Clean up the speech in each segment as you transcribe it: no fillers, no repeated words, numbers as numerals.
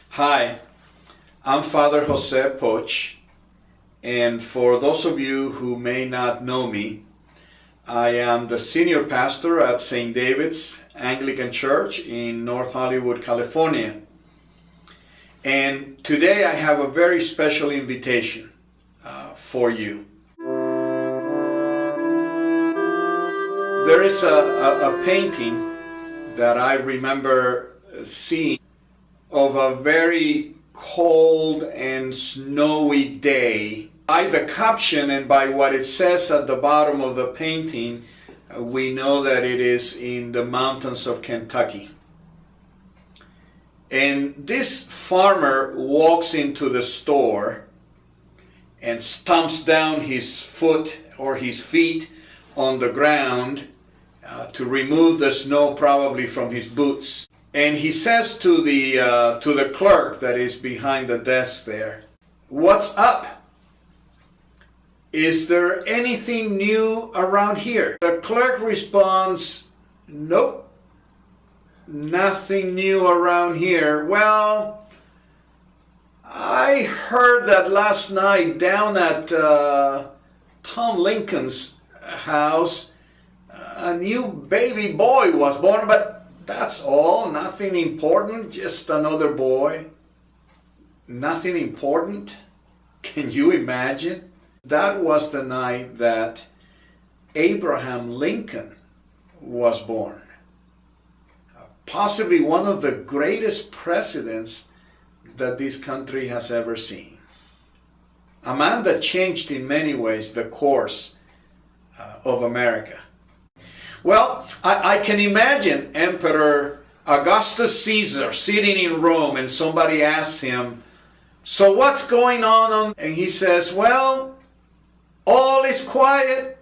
Hi, I'm Father Jose Poch, and for those of you who may not know me, I am the senior pastor at St. David's Anglican Church in North Hollywood, California. And today I have a very special invitation for you. There is a painting that I remember seeing of a very cold and snowy day. By the caption and by what it says at the bottom of the painting, we know that it is in the mountains of Kentucky. And this farmer walks into the store and stomps down his foot or his feet on the ground to remove the snow probably from his boots. And he says to the clerk that is behind the desk there, "What's up? Is there anything new around here?" The clerk responds, "Nope, nothing new around here. Well, I heard that last night down at Tom Lincoln's house, a new baby boy was born, but that's all, nothing important, just another boy." Nothing important? Can you imagine? That was the night that Abraham Lincoln was born. Possibly one of the greatest presidents that this country has ever seen. A man that changed in many ways the course of America. Well, I can imagine Emperor Augustus Caesar sitting in Rome and somebody asks him, "So what's going on?" And he says, "Well, all is quiet.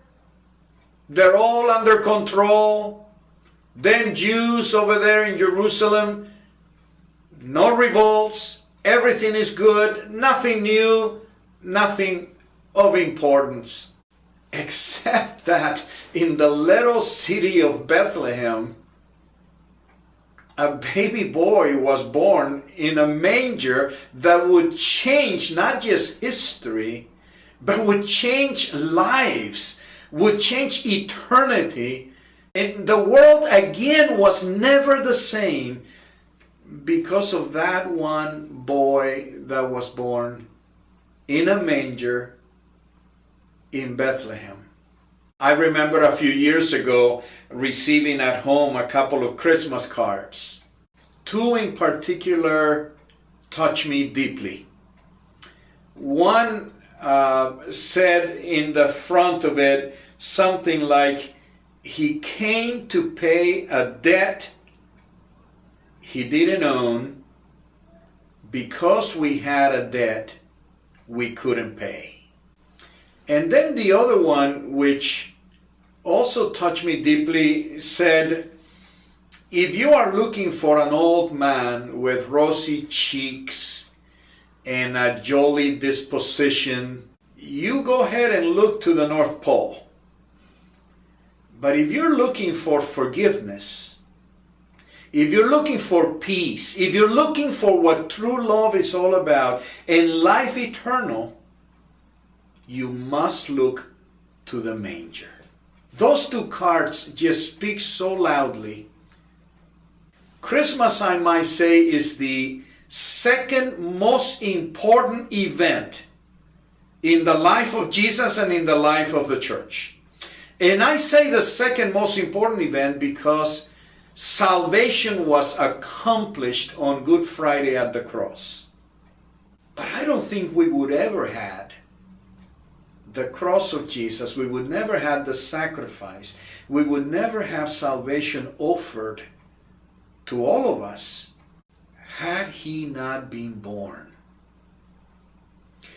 They're all under control. Them Jews over there in Jerusalem, no revolts. Everything is good. Nothing new. Nothing of importance." Except that in the little city of Bethlehem, a baby boy was born in a manger that would change not just history, but would change lives, would change eternity. And the world again was never the same because of that one boy that was born in a manger in Bethlehem. I remember a few years ago receiving at home a couple of Christmas cards. Two in particular touched me deeply. One said in the front of it something like, "He came to pay a debt he didn't own because we had a debt we couldn't pay." And then the other one, which also touched me deeply, said, "If you are looking for an old man with rosy cheeks and a jolly disposition, you go ahead and look to the North Pole. But if you're looking for forgiveness, if you're looking for peace, if you're looking for what true love is all about and life eternal, you must look to the manger." Those two cards just speak so loudly. Christmas, I might say, is the second most important event in the life of Jesus and in the life of the church. And I say the second most important event because salvation was accomplished on Good Friday at the cross. But I don't think we would ever had the cross of Jesus. We would never have the sacrifice. We would never have salvation offered to all of us had he not been born.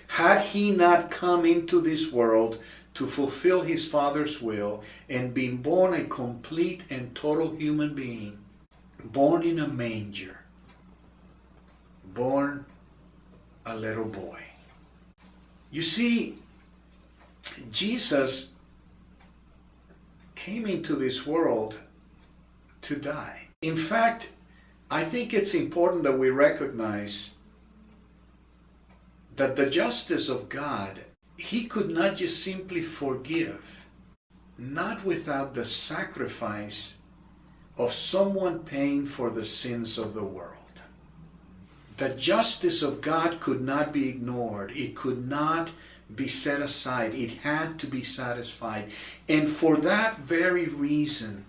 Had he not come into this world to fulfill his Father's will and been born a complete and total human being, born in a manger, born a little boy. You see, Jesus came into this world to die. In fact, I think it's important that we recognize that the justice of God, he could not just simply forgive, not without the sacrifice of someone paying for the sins of the world. The justice of God could not be ignored. It could not be set aside. It had to be satisfied. And for that very reason,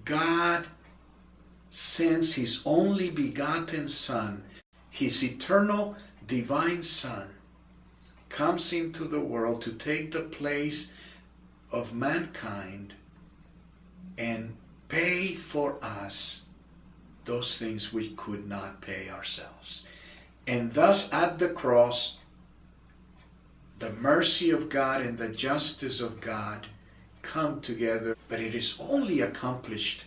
God sends his only begotten Son, his eternal divine Son, comes into the world to take the place of mankind and pay for us those things we could not pay ourselves. And thus at the cross, the mercy of God and the justice of God come together, but it is only accomplished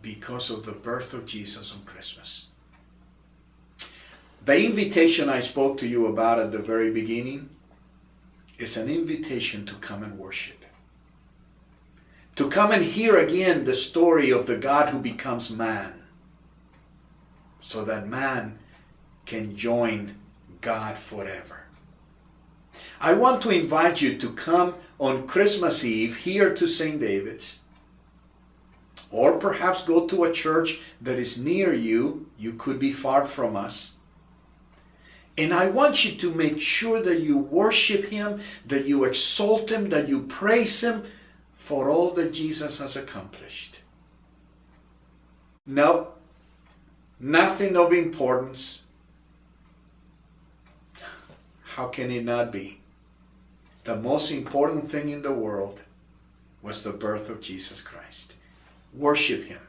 because of the birth of Jesus on Christmas. The invitation I spoke to you about at the very beginning is an invitation to come and worship. To come and hear again the story of the God who becomes man, so that man can join God forever. I want to invite you to come on Christmas Eve here to St. David's, or perhaps go to a church that is near you. You could be far from us. And I want you to make sure that you worship him, that you exalt him, that you praise him for all that Jesus has accomplished. No, nothing of importance. How can it not be? The most important thing in the world was the birth of Jesus Christ. Worship him.